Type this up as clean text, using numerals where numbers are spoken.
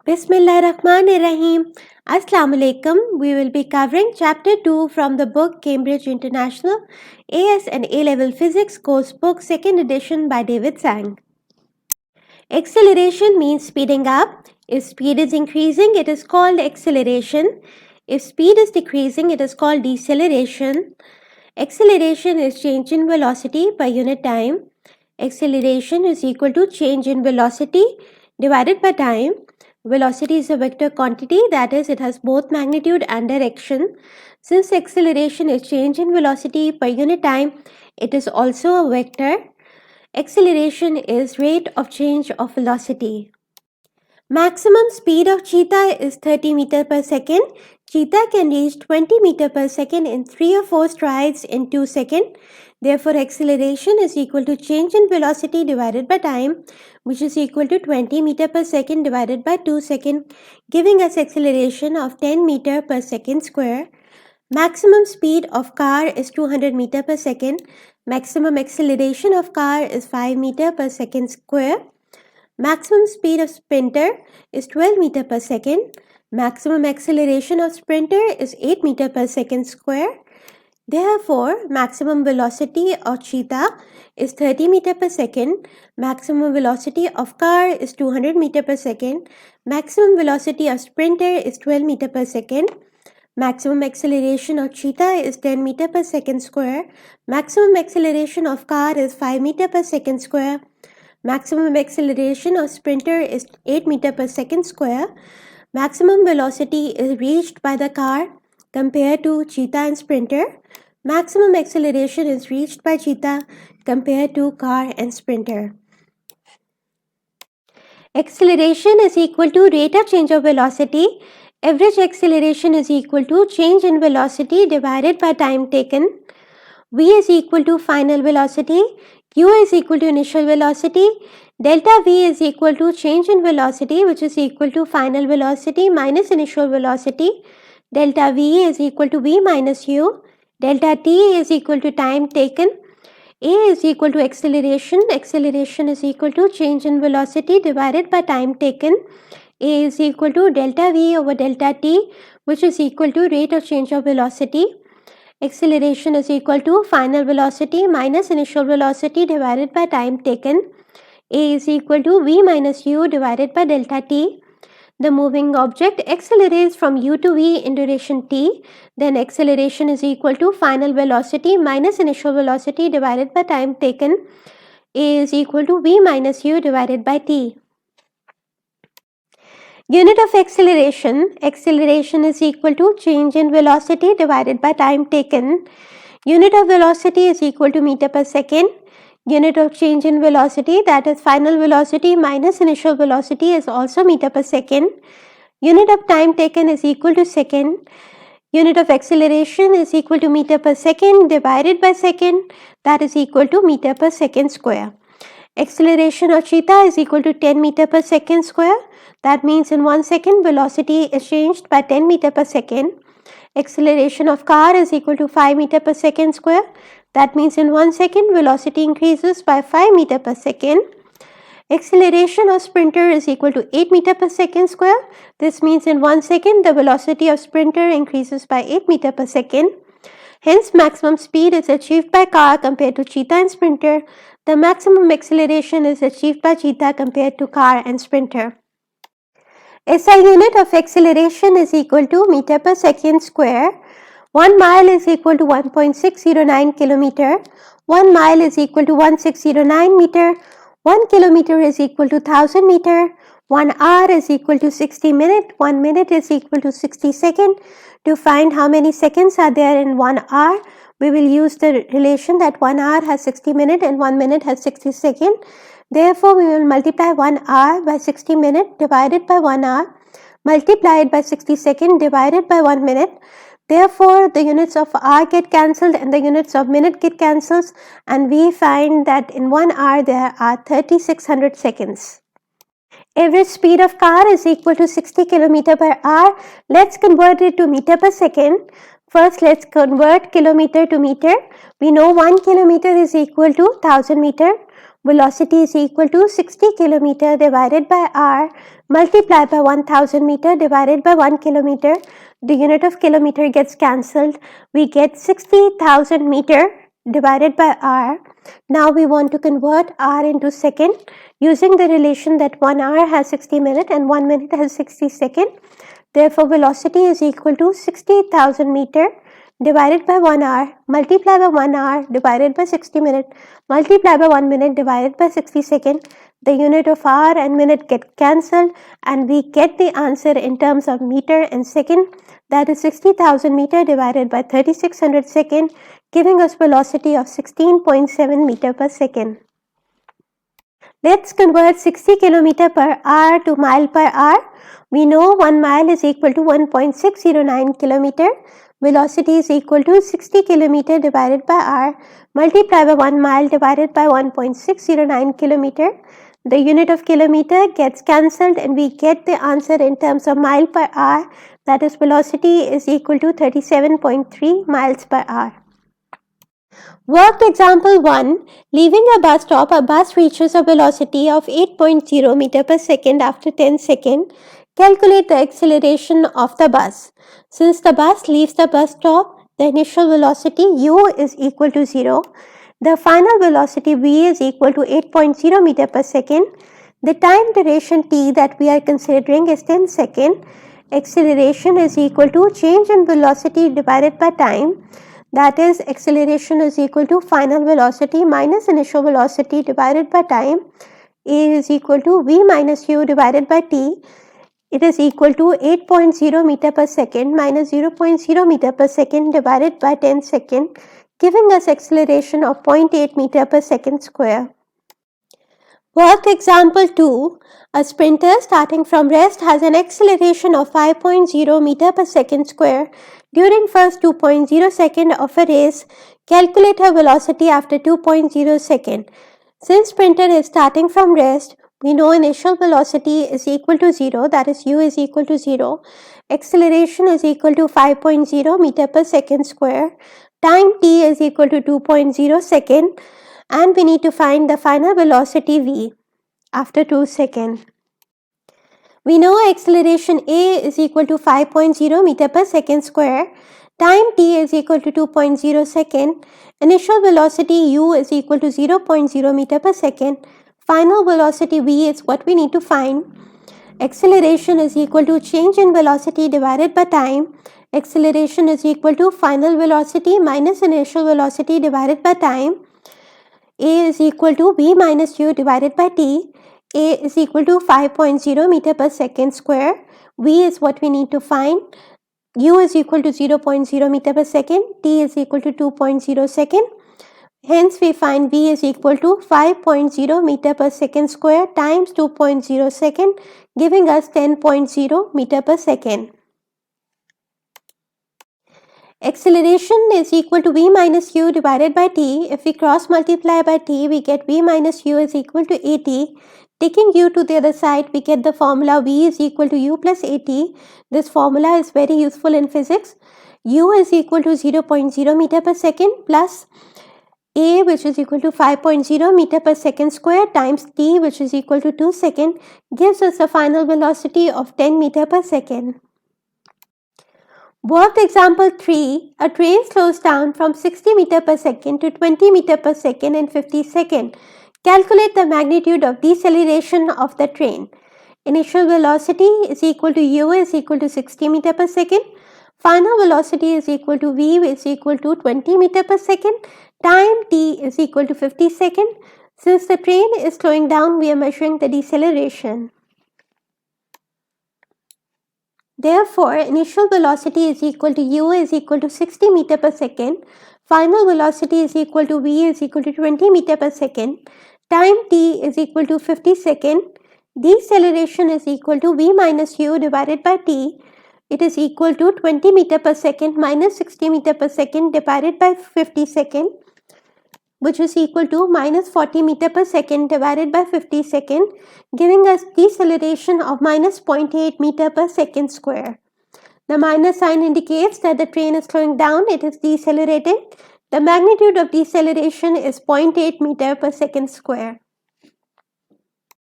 Bismillahirrahmanirrahim. Assalamu alaikum. We will be covering chapter 2 from the book Cambridge International AS and A-Level Physics Course Book 2nd edition by David Sang. Acceleration means speeding up. If speed is increasing, it is called acceleration. If speed is decreasing, it is called deceleration. Acceleration is change in velocity per unit time. Acceleration is equal to change in velocity divided by time. Velocity is a vector quantity, that is, it has both magnitude and direction. Since acceleration is change in velocity per unit time, it is also a vector. Acceleration is rate of change of velocity. Maximum speed of cheetah is 30 meter per second. Cheetah can reach 20 meter per second in 3 or 4 strides in 2 seconds. Therefore, acceleration is equal to change in velocity divided by time, which is equal to 20 meter per second divided by 2 seconds, giving us acceleration of 10 meter per second square. Maximum speed of car is 200 meter per second. Maximum acceleration of car is 5 meter per second square. Maximum speed of sprinter is 12 meter per second. Maximum acceleration of sprinter is 8 meter per second square. Therefore, maximum velocity of cheetah is 30 meter per second. Maximum velocity of car is 200 meter per second. Maximum velocity of sprinter is 12 meter per second. Maximum acceleration of cheetah is 10 meter per second square. Maximum acceleration of car is 5 meter per second square. Maximum acceleration of sprinter is 8 meter per second square. Maximum velocity is reached by the car compared to cheetah and sprinter. Maximum acceleration is reached by cheetah compared to car and sprinter. Acceleration is equal to rate of change of velocity. Average acceleration is equal to change in velocity divided by time taken. V is equal to final velocity. Q is equal to initial velocity. Delta V is equal to change in velocity, which is equal to final velocity minus initial velocity. Delta V is equal to V minus U. Delta T is equal to time taken. A is equal to acceleration. Acceleration is equal to change in velocity divided by time taken. A is equal to delta V over delta T, which is equal to rate of change of velocity. Acceleration is equal to final velocity minus initial velocity divided by time taken. A is equal to V minus U divided by delta T. The moving object accelerates from U to V in duration T. Then acceleration is equal to final velocity minus initial velocity divided by time taken. A is equal to V minus U divided by T. Unit of acceleration. Acceleration is equal to change in velocity divided by time taken. Unit of velocity is equal to meter per second. Unit of change in velocity, that is final velocity minus initial velocity, is also meter per second. Unit of time taken is equal to second. Unit of acceleration is equal to meter per second divided by second, that is equal to meter per second square. Acceleration of cheetah is equal to 10 meter per second square. That means in 1 second velocity is changed by 10 meter per second. Acceleration of car is equal to 5 meter per second square. That means in 1 second velocity increases by 5 meter per second. Acceleration of sprinter is equal to 8 meter per second square. This means in 1 second the velocity of sprinter increases by 8 meter per second. Hence, maximum speed is achieved by car compared to cheetah and sprinter. The maximum acceleration is achieved by cheetah compared to car and sprinter. SI unit of acceleration is equal to meter per second square. 1 mile is equal to 1.609 kilometer. 1 mile is equal to 1609 meter. 1 kilometer is equal to 1000 meter. 1 hour is equal to 60 minutes. 1 minute is equal to 60 seconds. To find how many seconds are there in 1 hour, we will use the relation that 1 hour has 60 minutes and 1 minute has 60 seconds. Therefore, we will multiply 1 hour by 60 minutes divided by 1 hour, multiplied by 60 seconds divided by 1 minute. Therefore, the units of hour get cancelled and the units of minute get cancelled, and we find that in 1 hour there are 3600 seconds. Average speed of car is equal to 60 km per hour. Let's convert it to meter per second. First, let's convert kilometer to meter. We know 1 kilometer is equal to 1000 meter. velocity is equal to 60 km divided by r multiplied by 1000 meter divided by 1 kilometer. The unit of kilometer gets cancelled. We get 60,000 meter divided by r. Now we want to convert r into second using the relation that 1 hour has 60 minutes and 1 minute has 60 seconds. Therefore, velocity is equal to 60,000 meter divided by 1 hour multiplied by 1 hour divided by 60 minutes multiplied by 1 minute divided by 60 seconds. The unit of hour and minute get cancelled and we get the answer in terms of meter and second, that is 60,000 meter divided by 3600 second, giving us velocity of 16.7 meter per second. Let's convert 60 km per hour to mile per hour. We know 1 mile is equal to 1.609 km. Velocity is equal to 60 km divided by r multiplied by 1 mile divided by 1.609 km. The unit of kilometer gets cancelled and we get the answer in terms of mile per hour, that is velocity is equal to 37.3 miles per hour. Work example 1. Leaving a bus stop, a bus reaches a velocity of 8.0 meter per second after 10 seconds. Calculate the acceleration of the bus. Since the bus leaves the bus stop, the initial velocity u is equal to 0. The final velocity v is equal to 8.0 meter per second. The time duration t that we are considering is 10 seconds. Acceleration is equal to change in velocity divided by time. That is, acceleration is equal to final velocity minus initial velocity divided by time. A is equal to v minus u divided by t. It is equal to 8.0 meter per second minus 0.0 meter per second divided by 10 seconds, giving us acceleration of 0.8 meter per second square. Work example 2. A sprinter starting from rest has an acceleration of 5.0 meter per second square during first 2.0 second of a race. Calculate her velocity after 2.0 second. Since sprinter is starting from rest, we know initial velocity is equal to 0, that is u is equal to 0. Acceleration is equal to 5.0 meter per second square. Time t is equal to 2.0 second and we need to find the final velocity v after 2 seconds. We know acceleration a is equal to 5.0 meter per second square. Time t is equal to 2.0 second. Initial velocity u is equal to 0.0 meter per second. Final velocity v is what we need to find. Acceleration is equal to change in velocity divided by time. Acceleration is equal to final velocity minus initial velocity divided by time. A is equal to v minus u divided by t. A is equal to 5.0 meter per second square. V is what we need to find. U is equal to 0.0 meter per second. T is equal to 2.0 second. Hence, we find V is equal to 5.0 meter per second square times 2.0 second, giving us 10.0 meter per second. Acceleration is equal to v minus u divided by t. If we cross multiply by t, we get v minus u is equal to at. Taking u to the other side, we get the formula v is equal to u plus at. This formula is very useful in physics. U is equal to 0.0 meter per second plus a, which is equal to 5.0 meter per second square, times t, which is equal to 2 seconds, gives us a final velocity of 10 meter per second. Work example 3. A train slows down from 60 meter per second to 20 meter per second in 50 seconds. Calculate the magnitude of deceleration of the train. Initial velocity is equal to u is equal to 60 meter per second. Final velocity is equal to v is equal to 20 meter per second. Time t is equal to 50 seconds. Since the train is slowing down, we are measuring the deceleration. Therefore, initial velocity is equal to u is equal to 60 meter per second. Final velocity is equal to v is equal to 20 meter per second. Time t is equal to 50 seconds. Deceleration is equal to v minus u divided by t. It is equal to 20 meter per second minus 60 meter per second divided by 50 seconds, which is equal to minus 40 meter per second divided by 50 seconds, giving us deceleration of minus 0.8 meter per second square. The minus sign indicates that the train is slowing down, it is decelerating. The magnitude of deceleration is 0.8 meter per second square.